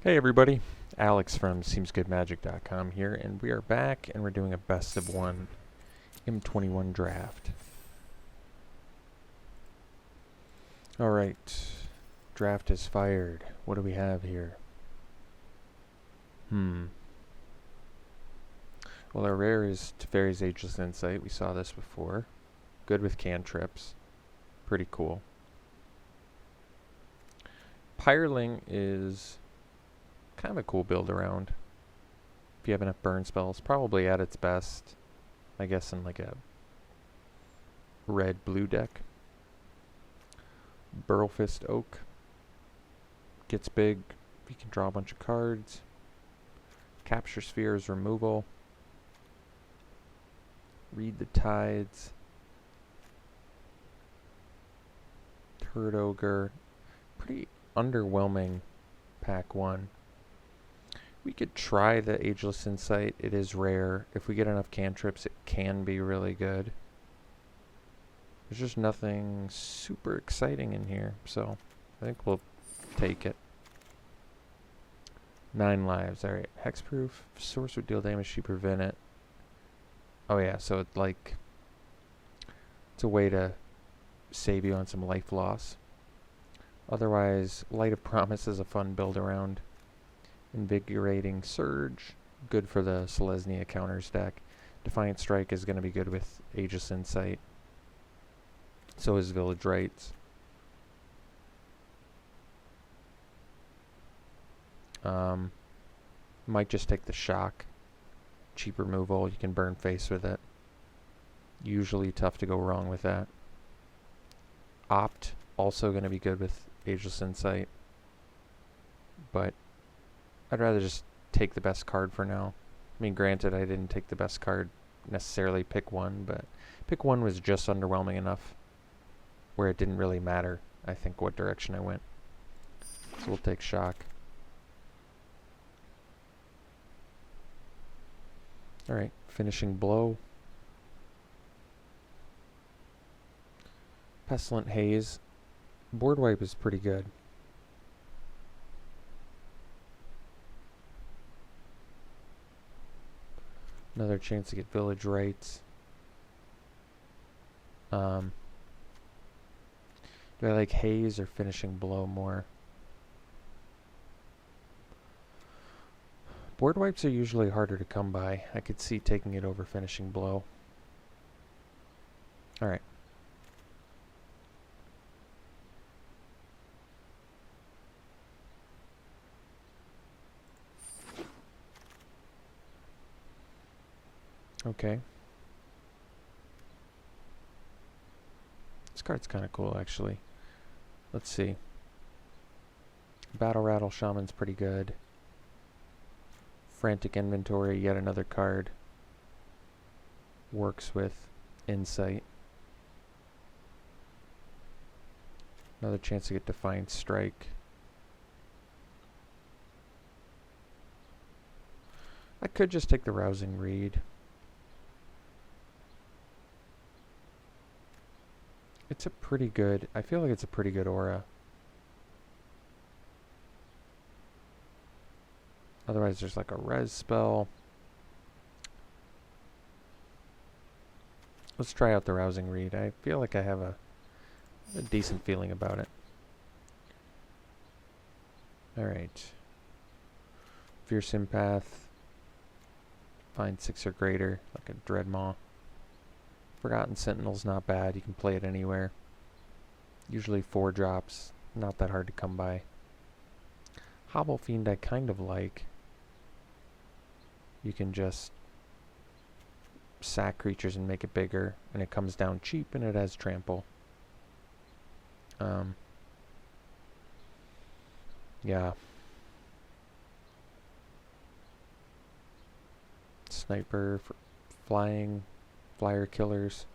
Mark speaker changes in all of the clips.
Speaker 1: Hey everybody, Alex from SeemsGoodMagic.com here, and we are back and we're doing a best of one M21 draft. Alright, draft is fired. What do we have here? Well, our rare is Teferi's Ageless Insight. We saw this before. Good with cantrips. Pretty cool. Pyreling is kind of a cool build around. If you have enough burn spells, probably at its best, I guess, in like a red-blue deck. Burlfist Oak gets big. You can draw a bunch of cards. Capture Spheres removal. Read the Tides. Turd Ogre. Pretty underwhelming pack one. We could try the Ageless Insight. It is rare. If we get enough cantrips, it can be really good. There's just nothing super exciting in here, so I think we'll take it. 9 lives. Alright, hexproof. Source would deal damage to prevent it. Oh yeah, so it's like it's a way to save you on some life loss. Otherwise, Light of Promise is a fun build around. Invigorating Surge, good for the Selesnya counters deck. Defiant Strike is going to be good with Aegis Insight. So is Village Rites. Might just take the Shock. Cheap removal, you can burn face with it. Usually tough to go wrong with that. Opt, also going to be good with Ageless Insight. But I'd rather just take the best card for now. I mean, granted, I didn't take the best card necessarily pick one, but pick one was just underwhelming enough where it didn't really matter, I think, what direction I went. So we'll take Shock. Alright, Finishing Blow. Pestilent Haze. Board Wipe is pretty good. Another chance to get Village Rites. Do I like Haze or Finishing Blow more? Board Wipes are usually harder to come by. I could see taking it over Finishing Blow. Alright. Okay. This card's kind of cool, actually. Let's see. Battle Rattle Shaman's pretty good. Frantic Inventory, yet another card. Works with Insight. Another chance to get Defiant Strike. I could just take the Rousing Reed. It's a pretty good, I feel like it's a pretty good aura. Otherwise there's like a res spell. Let's try out the Rousing Reed. I feel like I have a decent feeling about it. Alright. Fierce Empath. Find 6 or greater, like a Dreadmaw. Forgotten Sentinel's not bad. You can play it anywhere. Usually 4 drops. Not that hard to come by. Hobble Fiend I kind of like. You can just sack creatures and make it bigger, and it comes down cheap, and it has trample. Yeah. Sniper for flying. Flyer killers.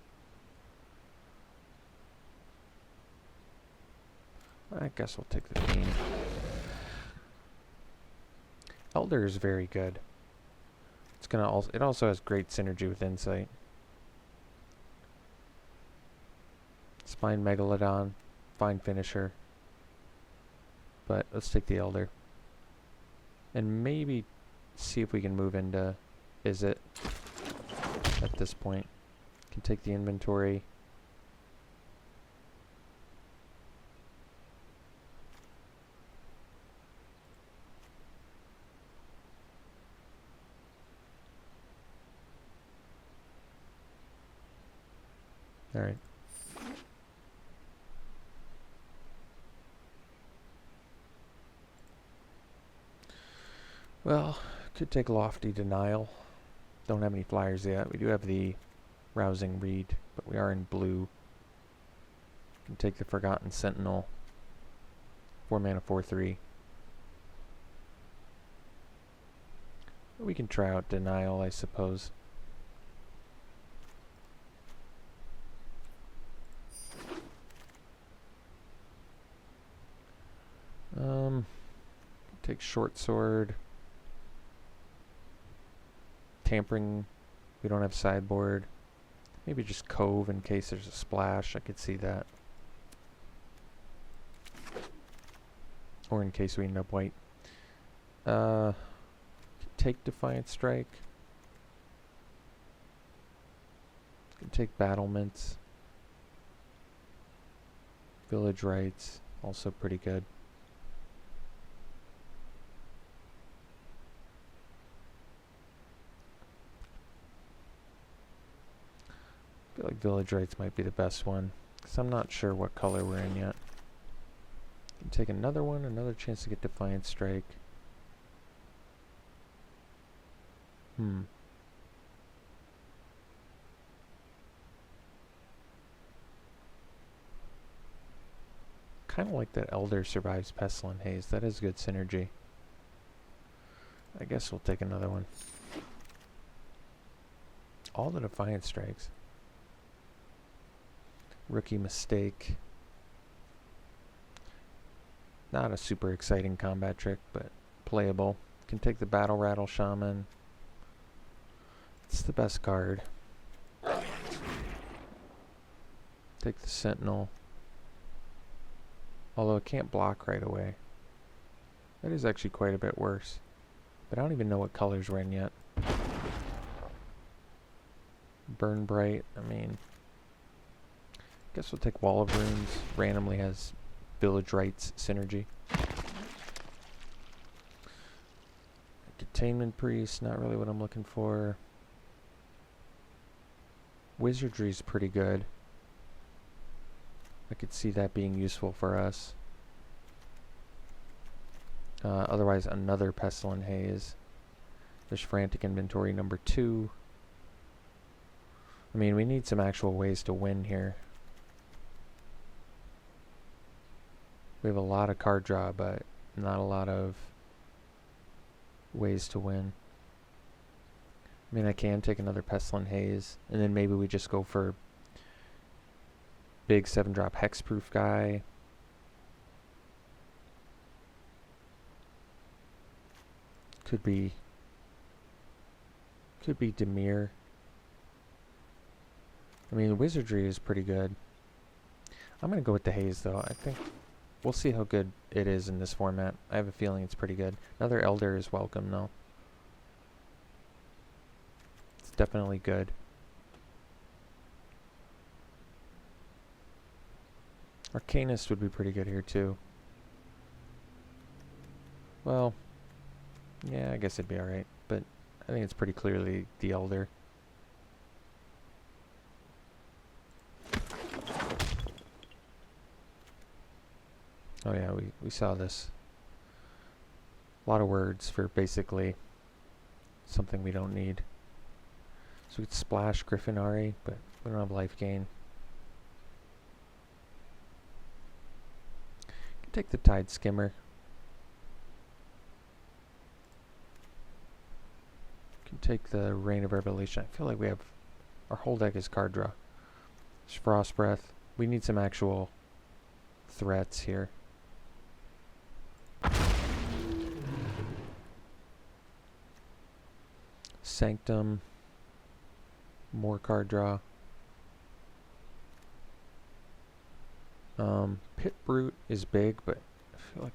Speaker 1: I guess we'll take the Fiend. Elder is very good. It's gonna also, it also has great synergy with Insight. Spine Megalodon, fine finisher. But let's take the Elder. And maybe see if we can move into Is It at this point. Can take the inventory. All right. Well, could take Lofty Denial. Don't have any flyers yet. We do have the Rousing Reed, but we are in blue. Can take the Forgotten Sentinel. 4 mana, 4/3. We can try out Denial, I suppose. Take Short Sword. Tampering. We don't have sideboard. Maybe just Cove in case there's a splash. I could see that. Or in case we end up white. Take Defiant Strike. Can take Battlements. Village Rites. Also pretty good. I feel like Village Rites might be the best one, because I'm not sure what color we're in yet. Can take another one, another chance to get Defiant Strike. Kind of like that Elder survives Pestilent Haze. That is good synergy. I guess we'll take another one. All the Defiant Strikes. Rookie Mistake. Not a super exciting combat trick, but playable. Can take the Battle Rattle Shaman. It's the best card. Take the Sentinel. Although it can't block right away. That is actually quite a bit worse. But I don't even know what colors we're in yet. Burn Bright, I mean... Guess we'll take Wall of Runes. Randomly has Village Rites synergy. Containment Priest, not really what I'm looking for. Wizardry's pretty good. I could see that being useful for us. Otherwise, another Pestilent Haze. There's Frantic Inventory number 2. I mean, we need some actual ways to win here. We have a lot of card draw, but not a lot of ways to win. I mean, I can take another Pestilent Haze, and then maybe we just go for big 7-drop hexproof guy. Could be Dimir. I mean, the Wizardry is pretty good. I'm going to go with the Haze, though. I think we'll see how good it is in this format. I have a feeling it's pretty good. Another Elder is welcome, though. It's definitely good. Arcanist would be pretty good here, too. Well, yeah, I guess it'd be alright, but I think it's pretty clearly the Elder. Oh yeah, we saw this. A lot of words for basically something we don't need. So we could splash Griffinari, but we don't have life gain. Could take the Tide Skimmer. Can take the Rain of Revelation. I feel like we have our whole deck is card draw. There's Frost Breath. We need some actual threats here. Sanctum. More card draw. Pit Brute is big, but I feel like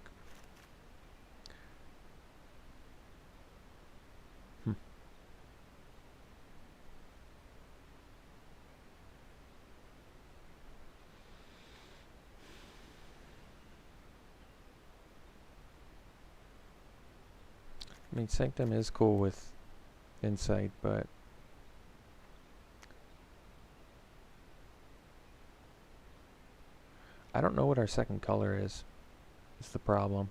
Speaker 1: I mean, Sanctum is cool with Insight, but I don't know what our second color is. It's the problem.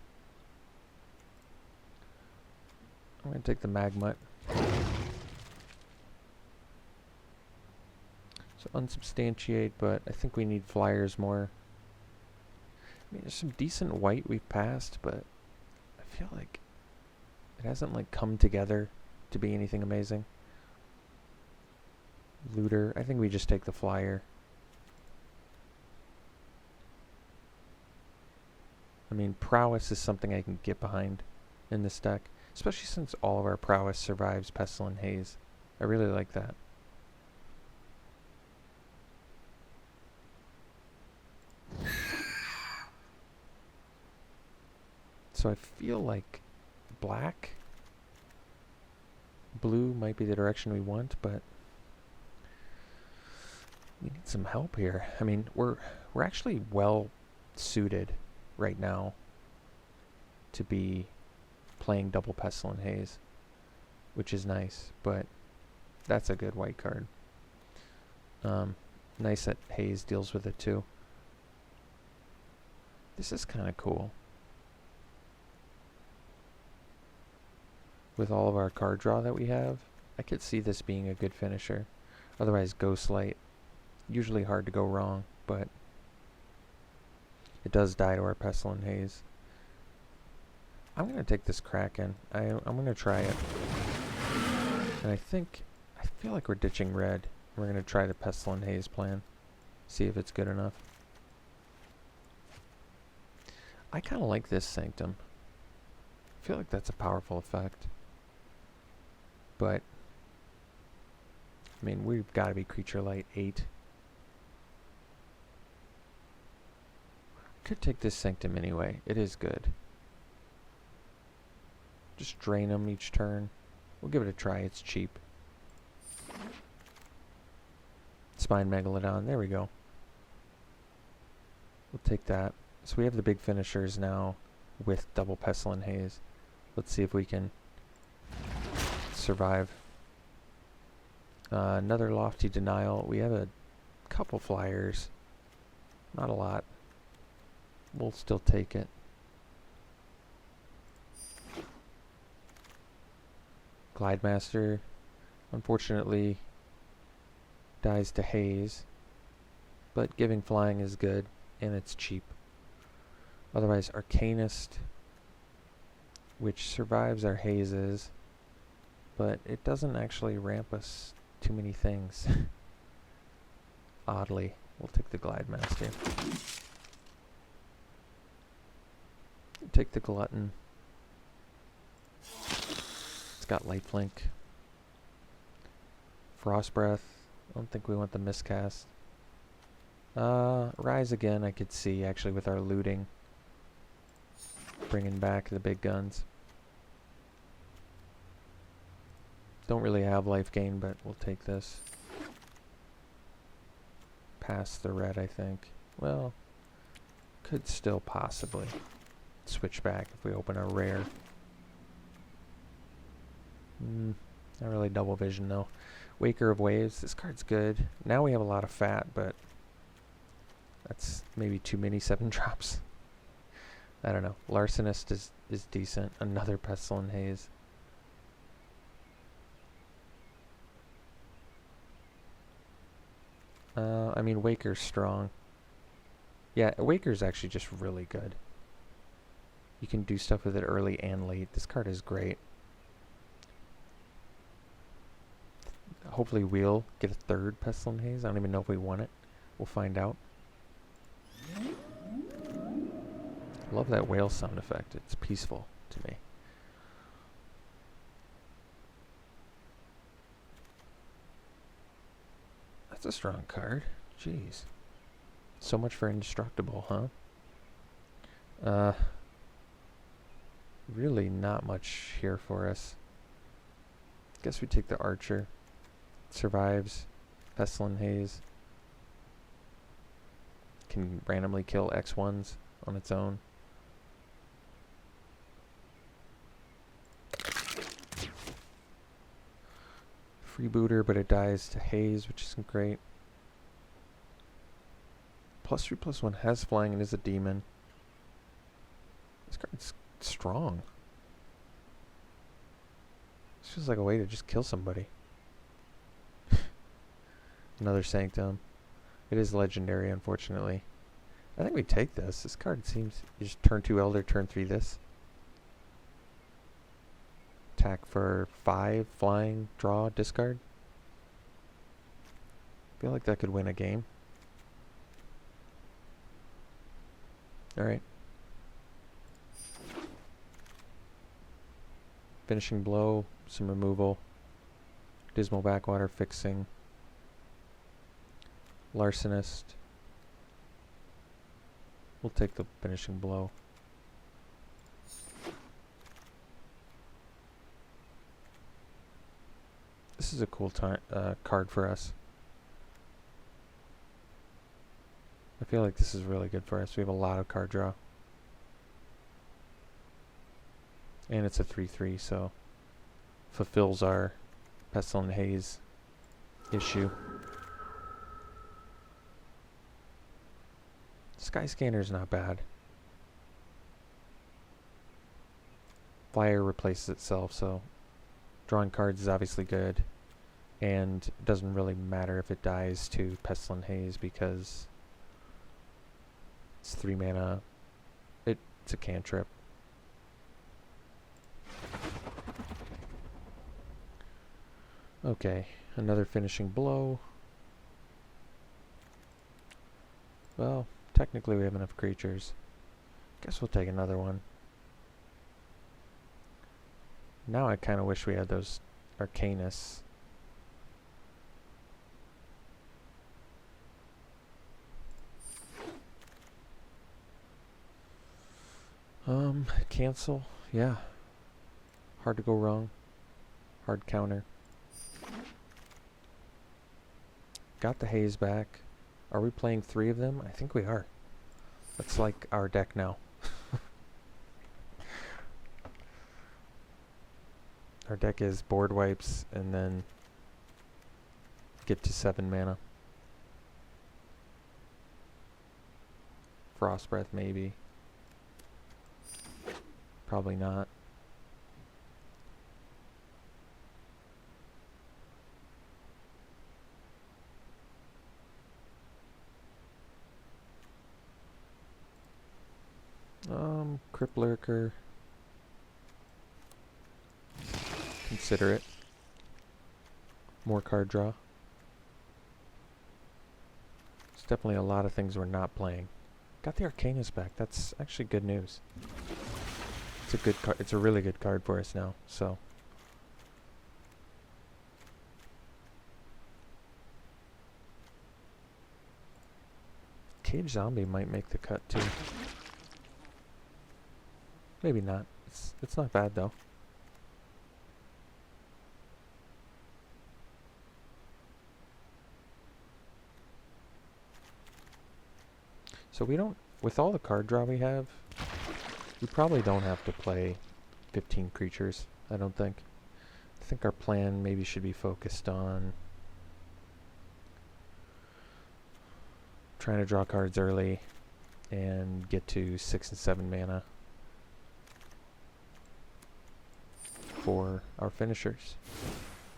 Speaker 1: I'm going to take the Magmut. So unsubstantiate, but I think we need flyers more. I mean, there's some decent white we've passed, but I feel like it hasn't like come together to be anything amazing. Looter, I think we just take the flyer. I mean, prowess is something I can get behind in this deck, especially since all of our prowess survives Pestilent Haze. I really like that. So I feel like black, blue might be the direction we want, but we need some help here. I mean, we're actually well suited right now to be playing double Pestilent Haze, which is nice, but that's a good white card. Nice that Haze deals with it too. This is kind of cool. With all of our card draw that we have, I could see this being a good finisher. Otherwise, Ghostlight, usually hard to go wrong, but it does die to our Pestilent Haze. I'm going to take this Kraken. I'm going to try it. And I feel like we're ditching red. We're going to try the Pestilent Haze plan. See if it's good enough. I kind of like this Sanctum. I feel like that's a powerful effect. But, I mean, we've got to be Creature Light 8. Could take this Sanctum anyway. It is good. Just drain them each turn. We'll give it a try. It's cheap. Spine Megalodon. There we go. We'll take that. So we have the big finishers now with double Pestilent Haze. Let's see if we can survive. Another Lofty Denial. We have a couple flyers. Not a lot. We'll still take it. Glidemaster, unfortunately, dies to Haze, but giving flying is good, and it's cheap. Otherwise, Arcanist, which survives our Hazes, but it doesn't actually ramp us too many things. Oddly, we'll take the Glidemaster. Take the Glutton. It's got Lifelink. Frost Breath. I don't think we want the Miscast. Rise Again I could see actually with our looting. Bringing back the big guns. Don't really have life gain, but we'll take this. Pass the red, I think. Well, could still possibly switch back if we open a rare. Not really double vision though. Waker of Waves. This card's good. Now we have a lot of fat, but that's maybe too many 7-drops. I don't know. Larcenist is decent. Another Pestilent Haze. I mean, Waker's strong. Yeah, Waker's actually just really good. You can do stuff with it early and late. This card is great. Hopefully we'll get a third Pestilent Haze. I don't even know if we want it. We'll find out. Love that whale sound effect. It's peaceful to me. That's a strong card. Jeez. So much for Indestructible, huh? Really not much here for us. Guess we take the Archer. Survives. Pestilent Haze. Can randomly kill X1s on its own. freebooter, but it dies to haze, which isn't great. +3/+1 has flying and is a demon. This card's strong. This feels like a way to just kill somebody. Another Sanctum. It is legendary, unfortunately. I think we take this. This card seems... You just turn 2 Elder, turn 3 this. Attack for 5, flying, draw, discard. Feel like that could win a game. Alright. Finishing blow, some removal. Dismal Backwater, fixing. Larcenist. We'll take the finishing blow. This is a cool card for us. I feel like this is really good for us. We have a lot of card draw. And it's a 3/3, so fulfills our Pestilent Haze issue. Sky Scanner's not bad. Flyer replaces itself, so drawing cards is obviously good. And it doesn't really matter if it dies to Pestilent Haze because it's 3 mana. It's a cantrip. Okay, another finishing blow. Well, technically we have enough creatures. Guess we'll take another one. Now I kind of wish we had those Arcanus. Cancel. Yeah. Hard to go wrong. Hard counter. Got the haze back. Are we playing 3 of them? I think we are. That's like our deck now. Our deck is board wipes and then get to 7 mana. Frost Breath maybe. Probably not. Crypt Lurker. Consider it. More card draw. There's definitely a lot of things we're not playing. Got the Arcanus back. That's actually good news. It's a good card. It's a really good card for us now. So. Cage Zombie might make the cut too. Maybe not. It's not bad though. So we don't, with all the card draw we have, we probably don't have to play 15 creatures, I don't think. I think our plan maybe should be focused on trying to draw cards early and get to 6 and 7 mana for our finishers.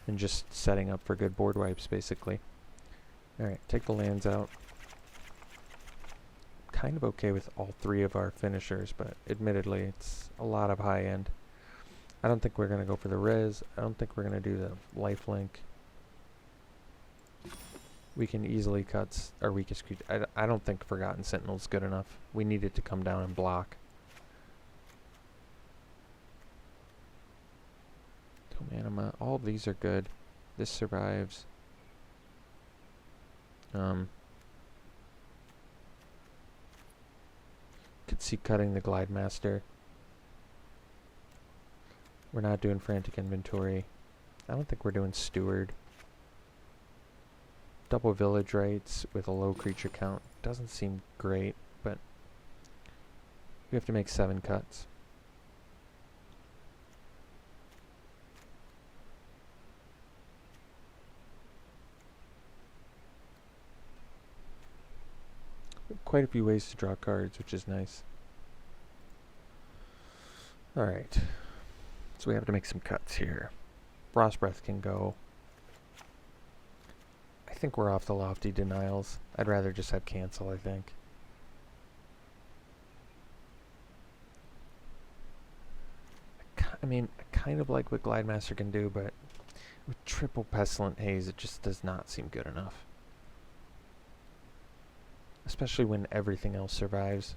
Speaker 1: And just setting up for good board wipes, basically. Alright, take the lands out. Kind of okay with all 3 of our finishers, but admittedly, it's a lot of high end. I don't think we're going to go for the res. I don't think we're going to do the lifelink. We can easily cut our weakest creature. I don't think Forgotten Sentinel's good enough. We need it to come down and block. Anima. All of these are good. This survives. Could see cutting the Glide Master. We're not doing Frantic Inventory. I don't think we're doing Steward. Double Village Rites with a low creature count. Doesn't seem great, but we have to make 7 cuts. quite a few ways to draw cards, which is nice. Alright. So we have to make some cuts here. Frost Breath can go. I think we're off the Lofty Denials. I'd rather just have cancel, I think. I mean, I kind of like what Glidemaster can do, but with triple Pestilent Haze, it just does not seem good enough. Especially when everything else survives.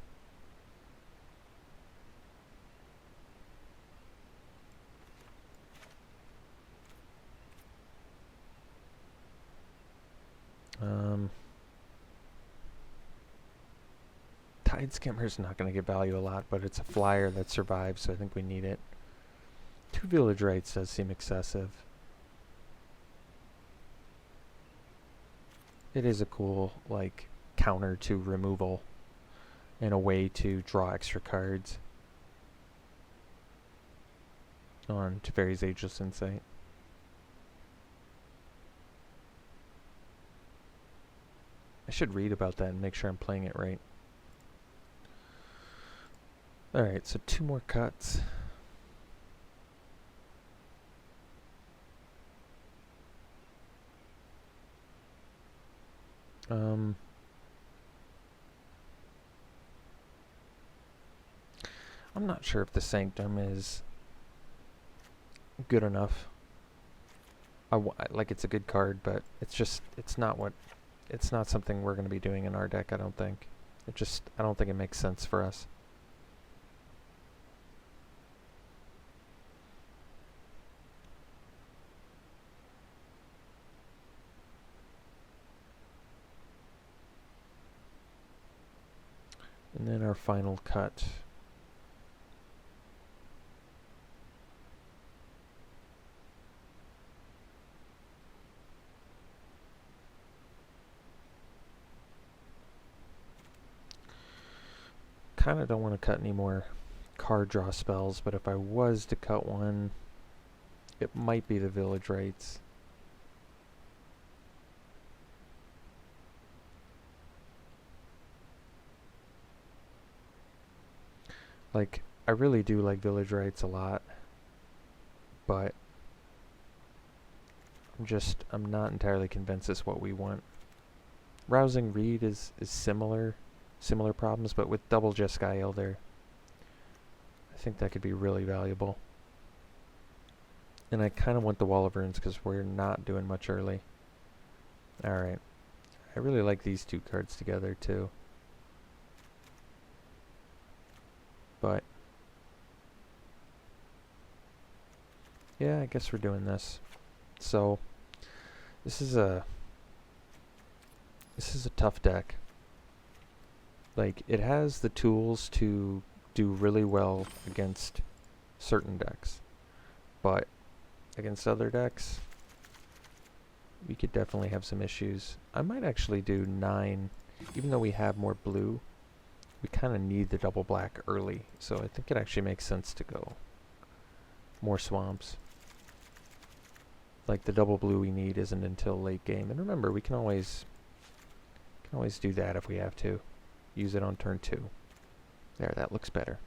Speaker 1: Tide Skimmer's not going to get value a lot, but it's a flyer that survives, so I think we need it. 2 Village Rites does seem excessive. It is a cool, like, counter to removal and a way to draw extra cards on Teferi's Ageless Insight. I should read about that and make sure I'm playing it right. Alright, so 2 more cuts. I'm not sure if the Sanctum is good enough. Like, it's a good card, but it's not something we're going to be doing in our deck, I don't think. I don't think it makes sense for us. And then our final cut. Kind of don't want to cut any more card draw spells, but if I was to cut one, it might be the Village Rites. Like, I really do like Village Rites a lot, but I'm not entirely convinced it's what we want. Rousing Reed is similar problems, but with double Jeskai Elder, I think that could be really valuable. And I kind of want the Wall of Runes because we're not doing much early. Alright. I really like these 2 cards together too. But yeah, I guess we're doing this. So this is a tough deck. Like, it has the tools to do really well against certain decks, but against other decks, we could definitely have some issues. I might actually do 9, even though we have more blue. We kind of need the double black early, so I think it actually makes sense to go more swamps. Like, the double blue we need isn't until late game, and remember, we can always do that if we have to. Use it on turn 2. There, that looks better.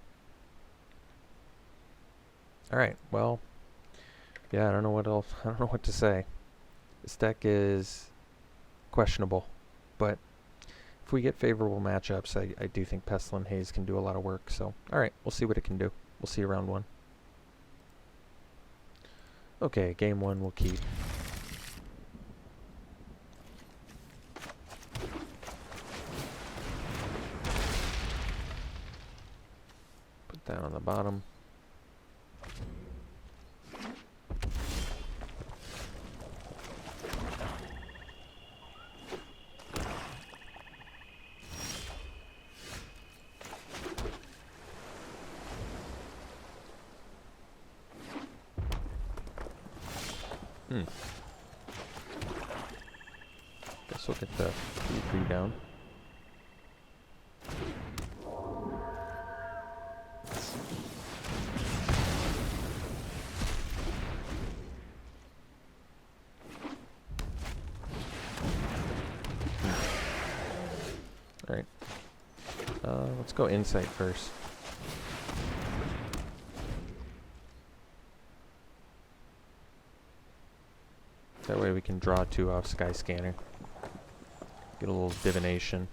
Speaker 1: Alright, well, yeah, I don't know what to say. This deck is questionable, but if we get favorable matchups, I do think Pestilent Haze can do a lot of work. So, alright, we'll see what it can do. We'll see round 1. Okay, game 1 we'll keep. Put that on the bottom. Guess we'll get the 3 down. Alright. Let's go insight first. That way we can draw 2 off Sky Scanner. Get a little divination.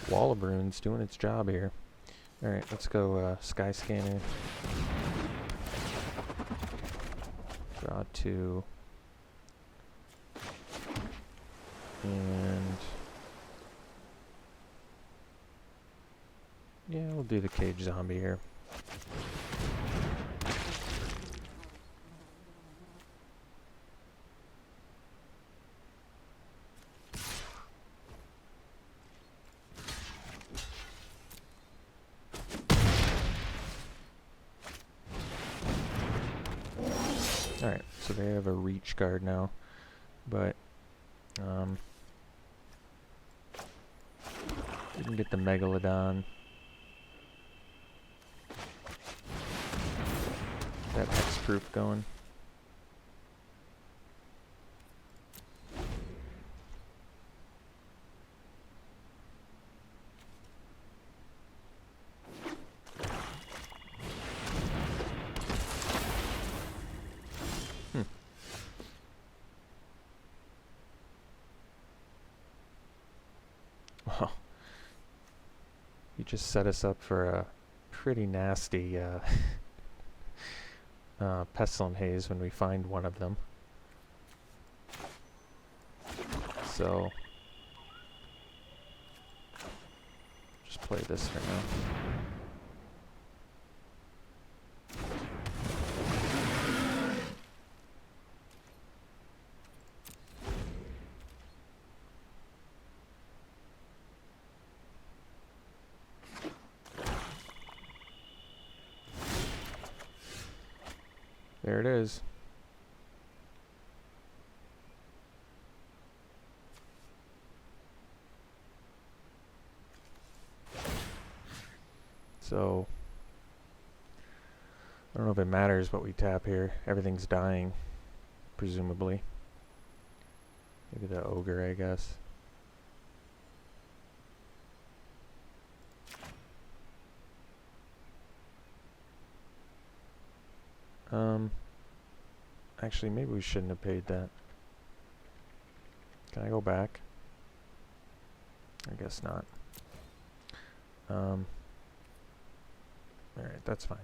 Speaker 1: Wall of Runes doing its job here. Alright, let's go Sky Scanner. Draw 2. And yeah, we'll do the Cage Zombie here. Alright, so they have a reach guard now, but we can get the Megalodon. That hexproof going. Wow. You just set us up for a pretty nasty Pestilent Haze when we find one of them. So just play this for now. There it is. So I don't know if it matters what we tap here. Everything's dying, presumably. Maybe the ogre, I guess. Actually, maybe we shouldn't have paid that. Can I go back? I guess not. Alright, that's fine.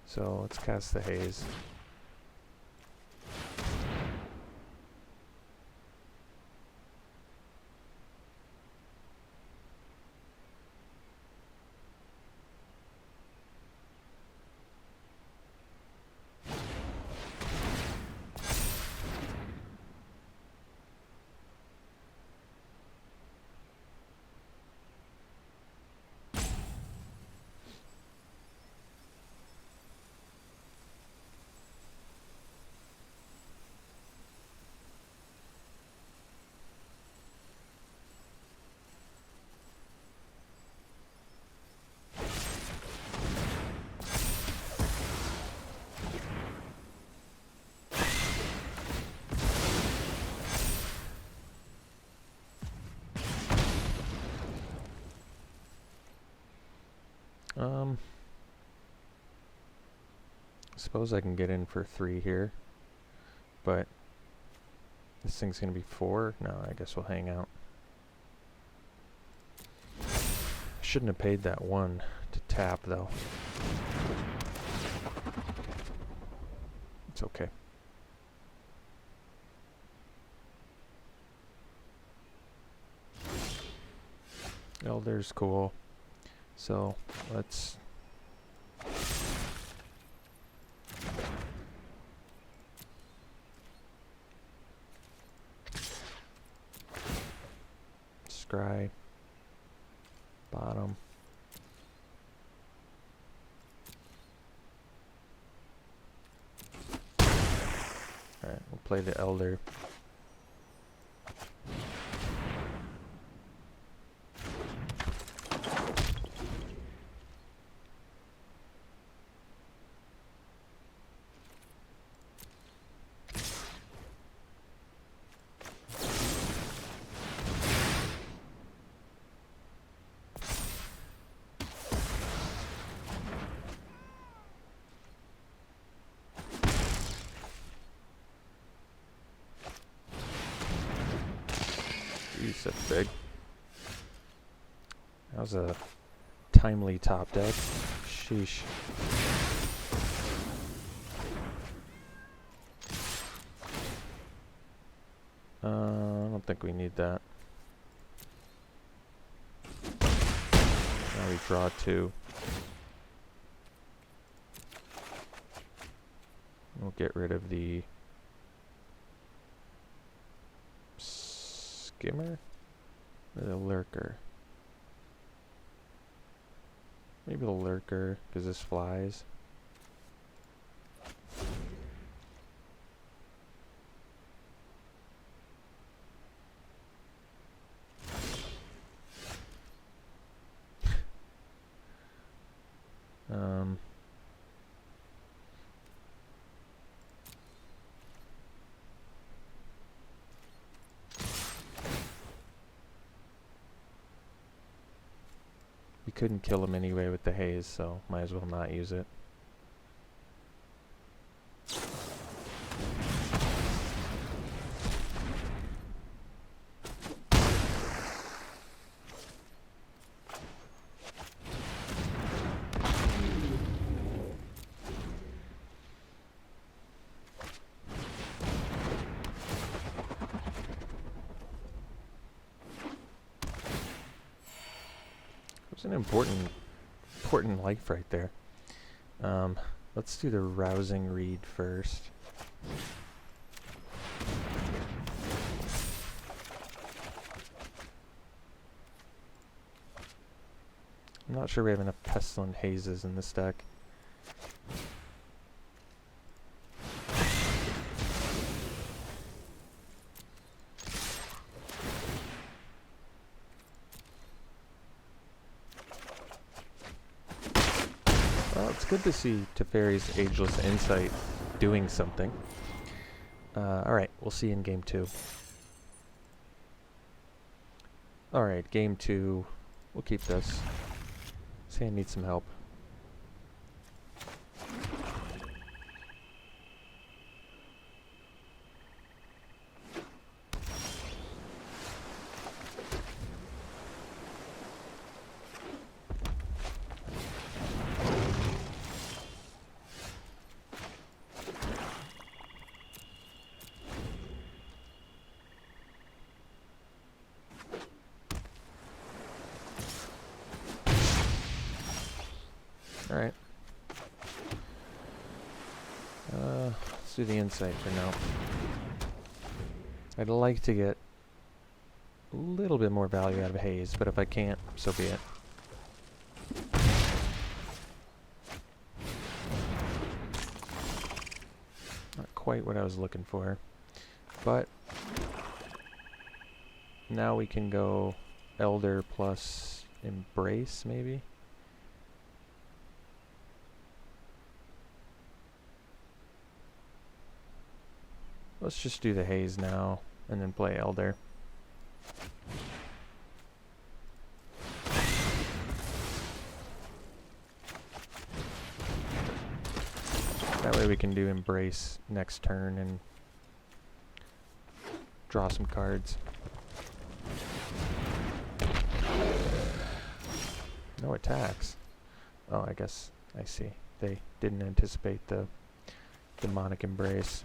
Speaker 1: So let's cast the Haze. Suppose I can get in for 3 here, but this thing's gonna be 4. No, I guess we'll hang out. Shouldn't have paid that 1 to tap though. It's okay. Elder's cool. So let's scry bottom. Alright, we'll play the Elder. Jeez, that's big. That was a timely top deck. Sheesh. I don't think we need that. Now we draw 2. We'll get rid of the skimmer or the lurker. Maybe the lurker, because this flies. We couldn't kill him anyway with the haze, so might as well not use it. It's an important life right there. Let's do the rousing read first. I'm not sure we have enough pestilent hazes in this deck. Well, it's good to see Teferi's Ageless Insight doing something. Alright, we'll see you in game 2. Alright, game 2. We'll keep this. This hand needs some help. Alright. Let's do the insight for now. I'd like to get a little bit more value out of haze, but if I can't, so be it. Not quite what I was looking for, but now we can go Elder plus Embrace, maybe? Let's just do the haze now, and then play Elder. That way we can do Embrace next turn and draw some cards. No attacks. Oh, I guess I see. They didn't anticipate the demonic embrace.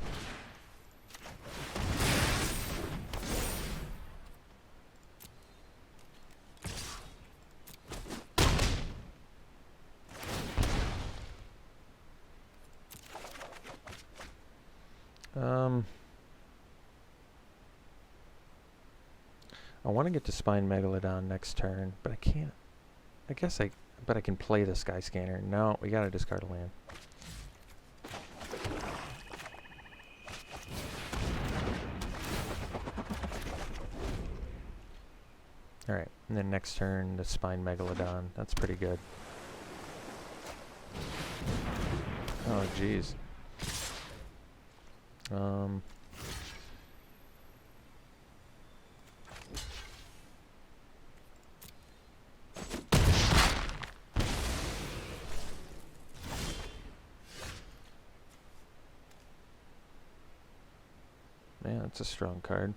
Speaker 1: I want to get to Spine Megalodon next turn, but I can't. But I can play the Sky Scanner. No, we gotta discard a land. Alright, and then next turn, the Spine Megalodon. That's pretty good. Oh, jeez. Man, that's a strong card.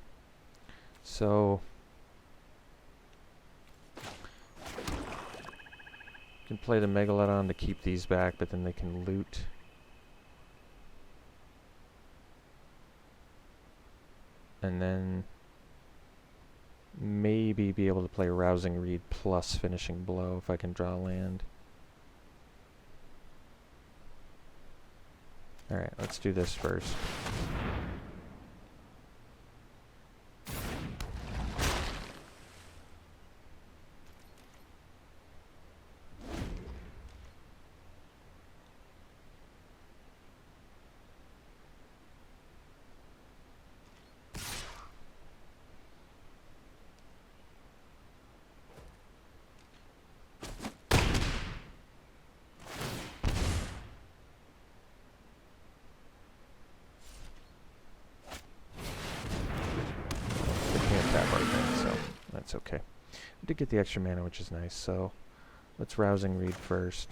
Speaker 1: So, Can play the Megalodon to keep these back, but then they can loot. And then maybe be able to play Rousing Reed plus Finishing Blow if I can draw land. Alright, let's do this first. That's okay. I did get the extra mana, which is nice, so let's Rousing Reed first.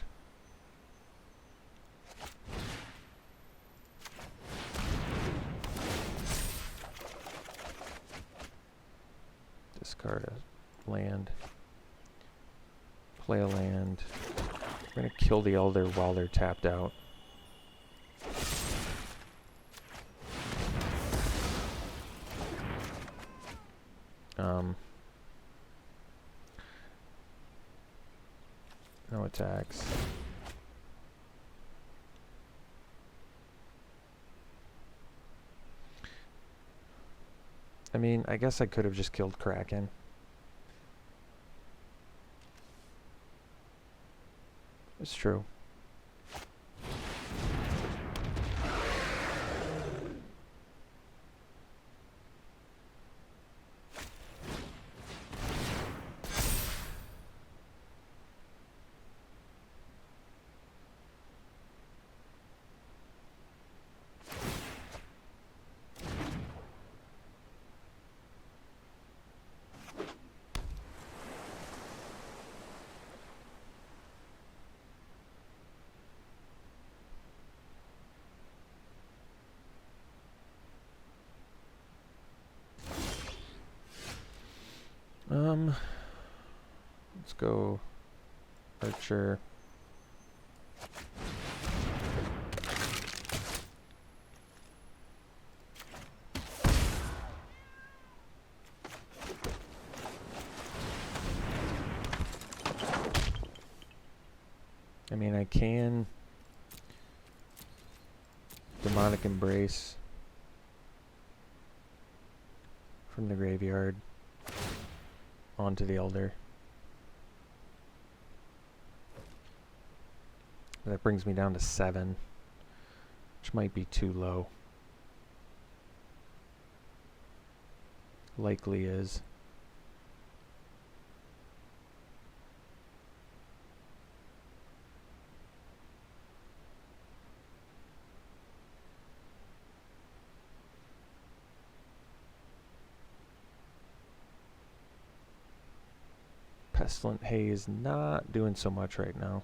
Speaker 1: Discard a land. Play a land. We're going to kill the Elder while they're tapped out. No attacks. I mean, I guess I could have just killed Kraken. It's true. Let's go Archer. I mean, I can Demonic Embrace from the graveyard onto the Elder. That brings me down to 7, which might be too low. Likely is. Pestilent Haze not doing so much right now.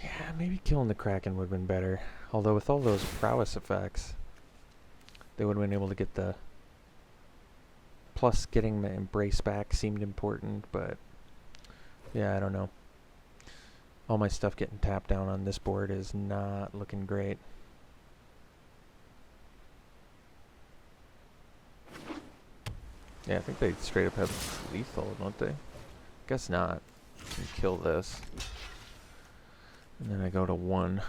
Speaker 1: Yeah, maybe killing the Kraken would have been better. Although with all those prowess effects, they would have been able to get the... Plus, getting the Embrace back seemed important, but yeah, I don't know. All my stuff getting tapped down on this board is not looking great. Yeah, I think they straight up have lethal, don't they? Guess not. Kill this. And then I go to 1.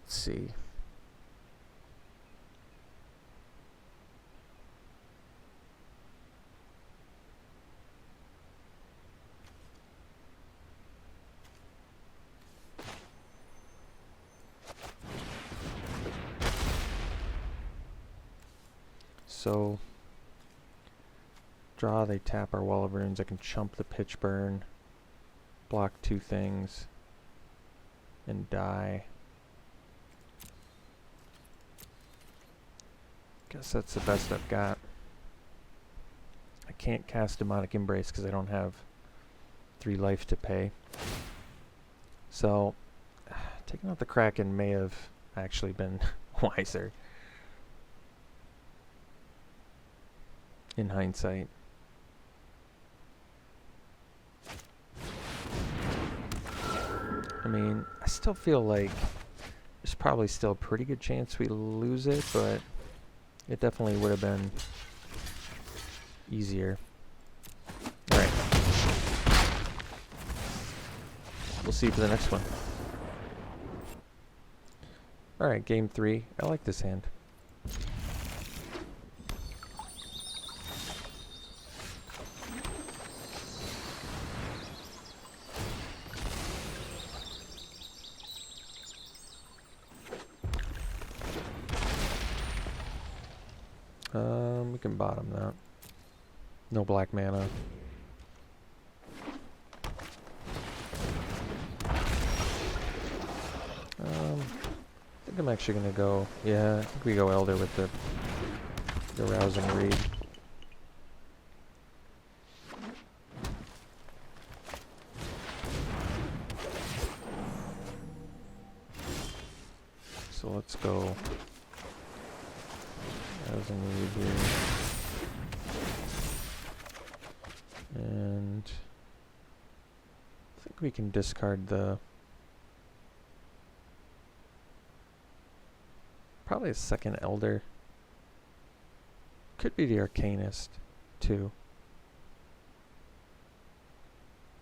Speaker 1: See. So draw, they tap our Wall of Runes. I can chump the Pitch Burn, block 2 things, and die. Guess that's the best I've got. I can't cast Demonic Embrace because I don't have 3 life to pay. So, taking out the Kraken may have actually been wiser. In hindsight. I mean, I still feel like there's probably still a pretty good chance we lose it, but it definitely would have been easier. Alright. We'll see for the next one. Alright, game 3. I like this hand. We can bottom that. No black mana. I think I'm actually gonna go. Yeah, I think we go Elder with the Rousing Reed. So let's go Rousing Reed here. And I think we can discard the probably a second Elder. Could be the Arcanist too.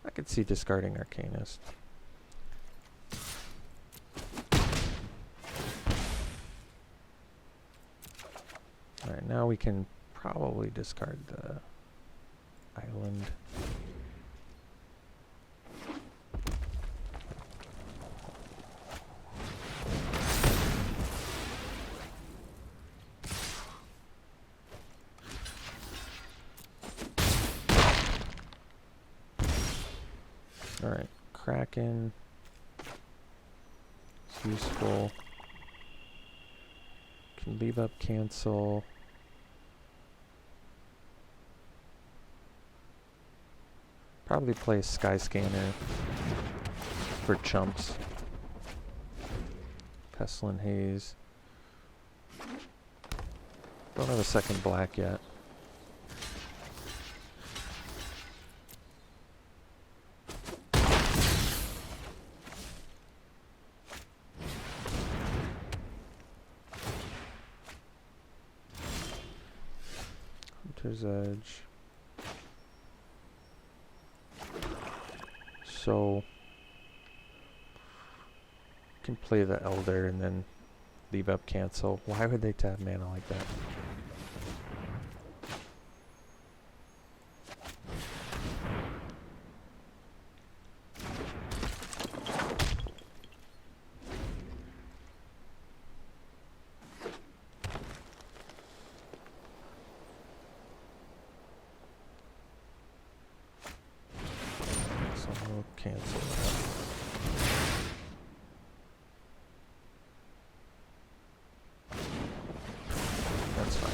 Speaker 1: I could see discarding Arcanist. Alright, now we can probably discard the island. Alright, Kraken. It's useful. Can leave up, cancel. Probably play Sky Scanner for chumps. Pestilent Haze. Don't have a second black yet. Hunter's Edge. So, can play the Elder and then leave up, cancel. Why would they tap mana like that? We'll cancel that. That's fine.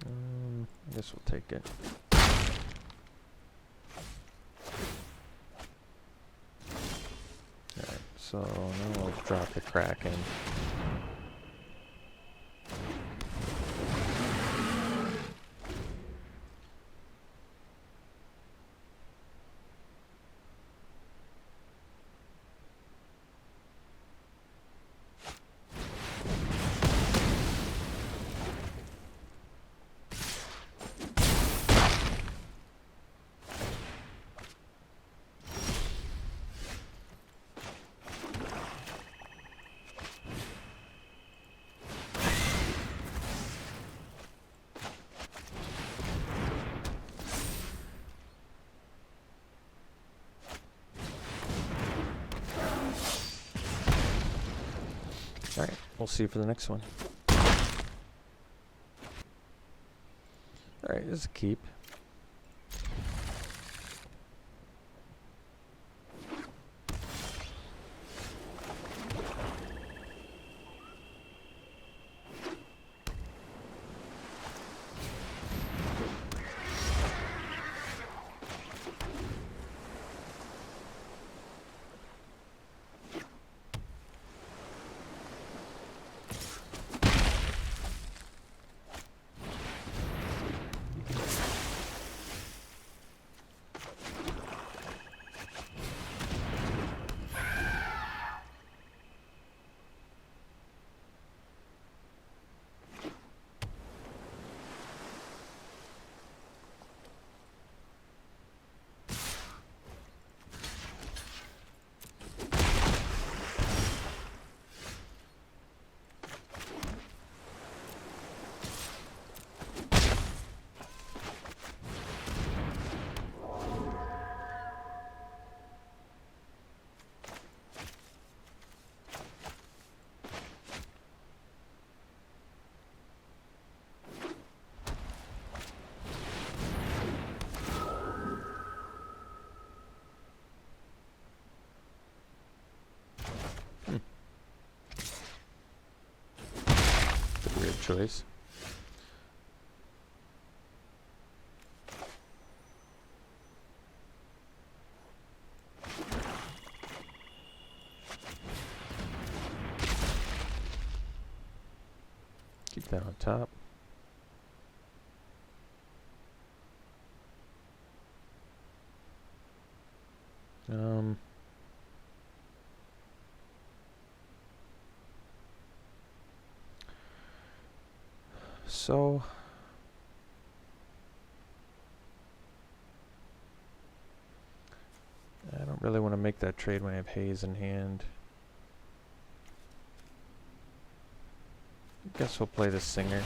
Speaker 1: I guess we'll take it. Alright, so now we'll drop the Kraken. Alright, we'll see you for the next one. Alright, this is a keep. choice. Keep that on top. So I don't really want to make that trade when I have Hayes in hand. I guess we'll play the Singer.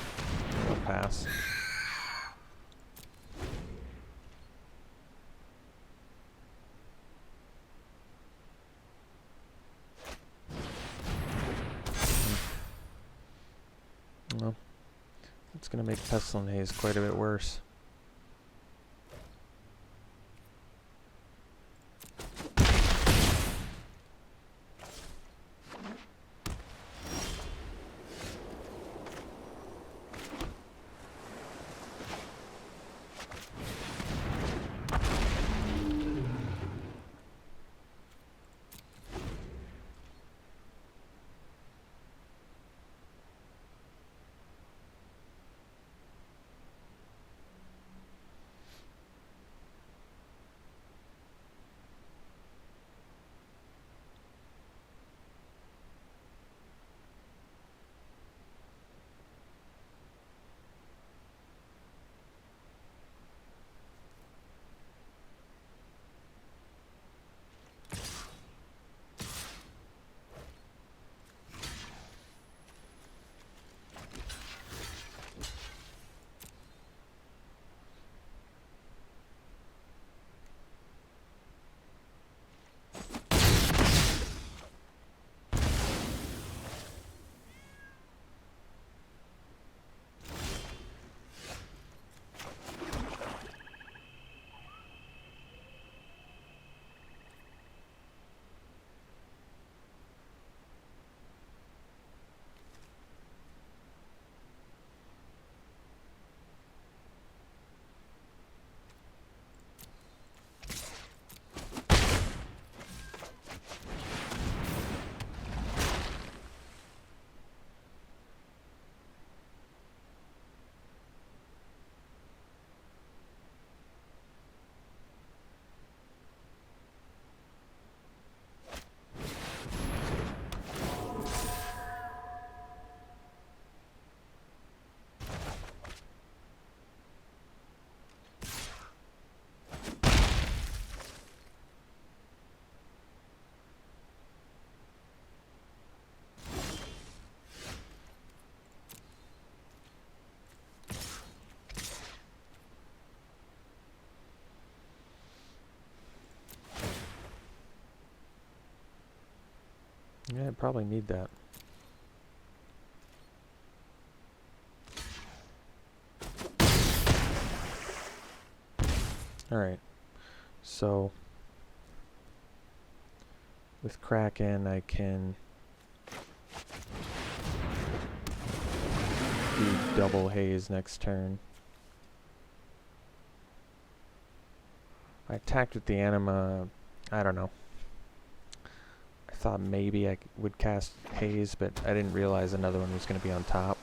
Speaker 1: I'll pass. Well, it's going to make Pestilent Haze quite a bit worse. Yeah, I probably need that. Alright, so with Kraken I can do double Haze next turn. I attacked with the Anima, I don't know. I thought maybe I would cast Haze, but I didn't realize another one was going to be on top.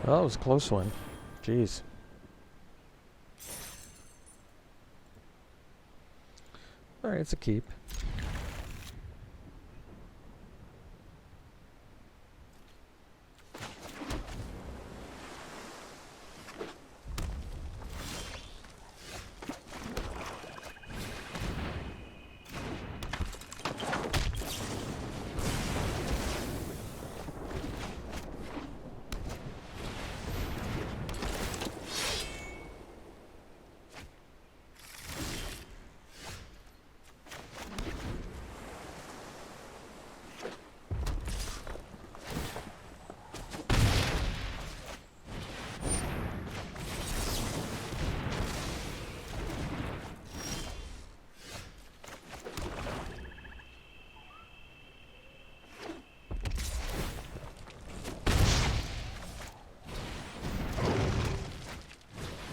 Speaker 1: Well, that was a close one. Jeez. Alright, it's a keep.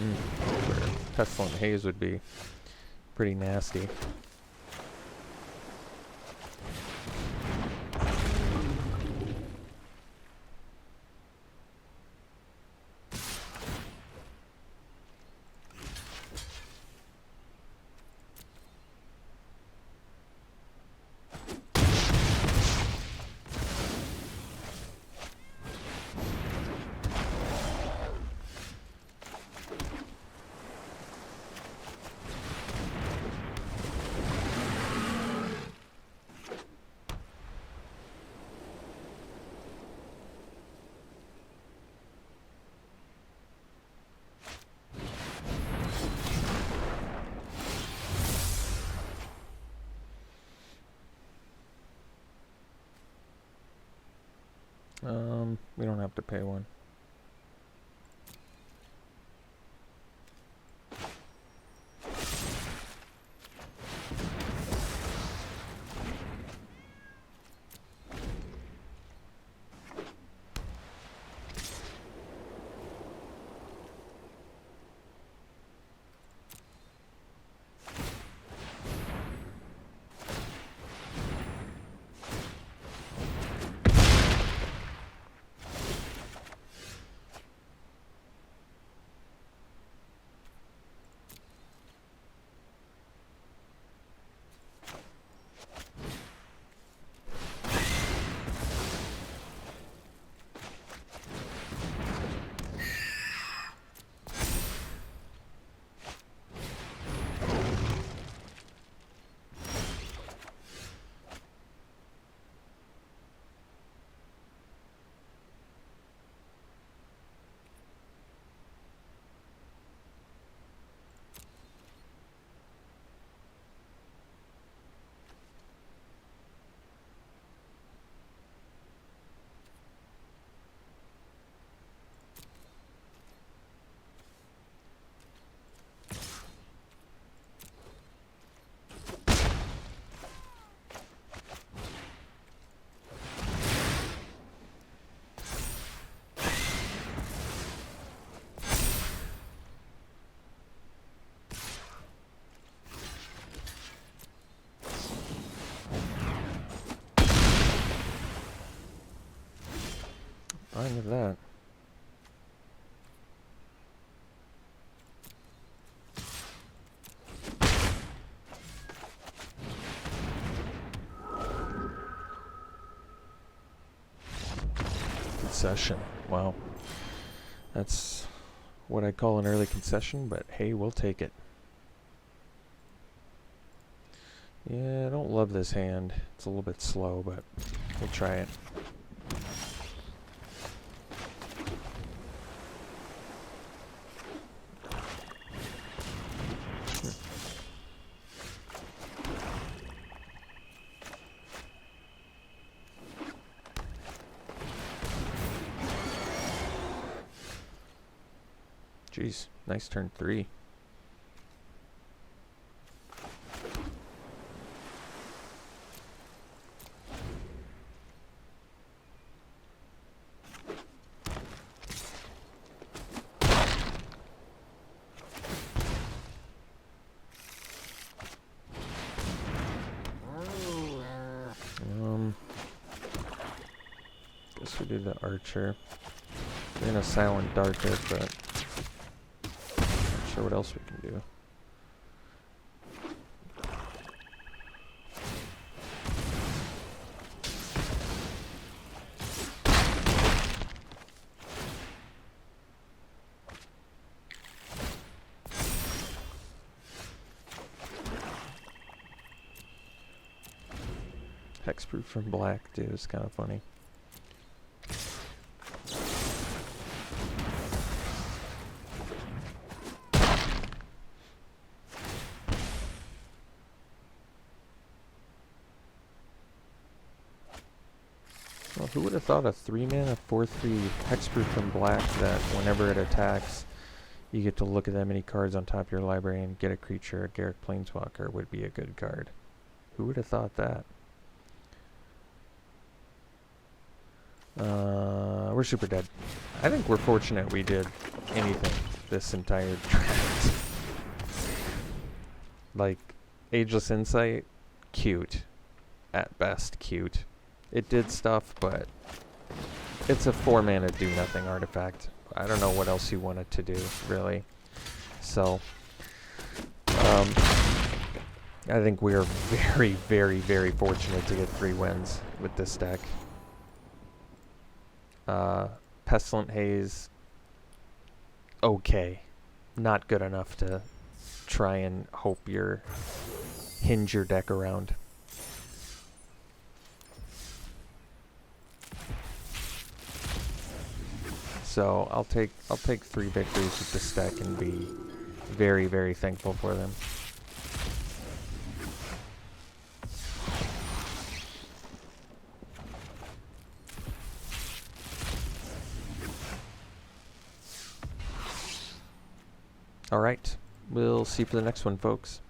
Speaker 1: Where Pestilent Haze would be pretty nasty. We don't have to pay one. Fine with that. Concession. Wow. That's what I'd call an early concession, but hey, we'll take it. Yeah, I don't love this hand. It's a little bit slow, but we'll try it. Jeez, nice turn 3. Guess we do the archer. We're gonna silent dart it, but not sure what else we can do. Hexproof from black, dude, is kind of funny. Well, who would have thought a 3-mana 4/3 hexproof from black that whenever it attacks, you get to look at that many cards on top of your library and get a creature, a Garruk Planeswalker, would be a good card. Who would have thought that? We're super dead. I think we're fortunate we did anything this entire draft. Like, Ageless Insight, cute. At best, cute. It did stuff, but it's a 4-mana do-nothing artifact. I don't know what else you want it to do, really. So, I think we are very, very, very fortunate to get 3 wins with this deck. Pestilent Haze, okay. Not good enough to try and hope hinge your deck around. So I'll take 3 victories with this deck and be very, very thankful for them. All right, we'll see you for the next one, folks.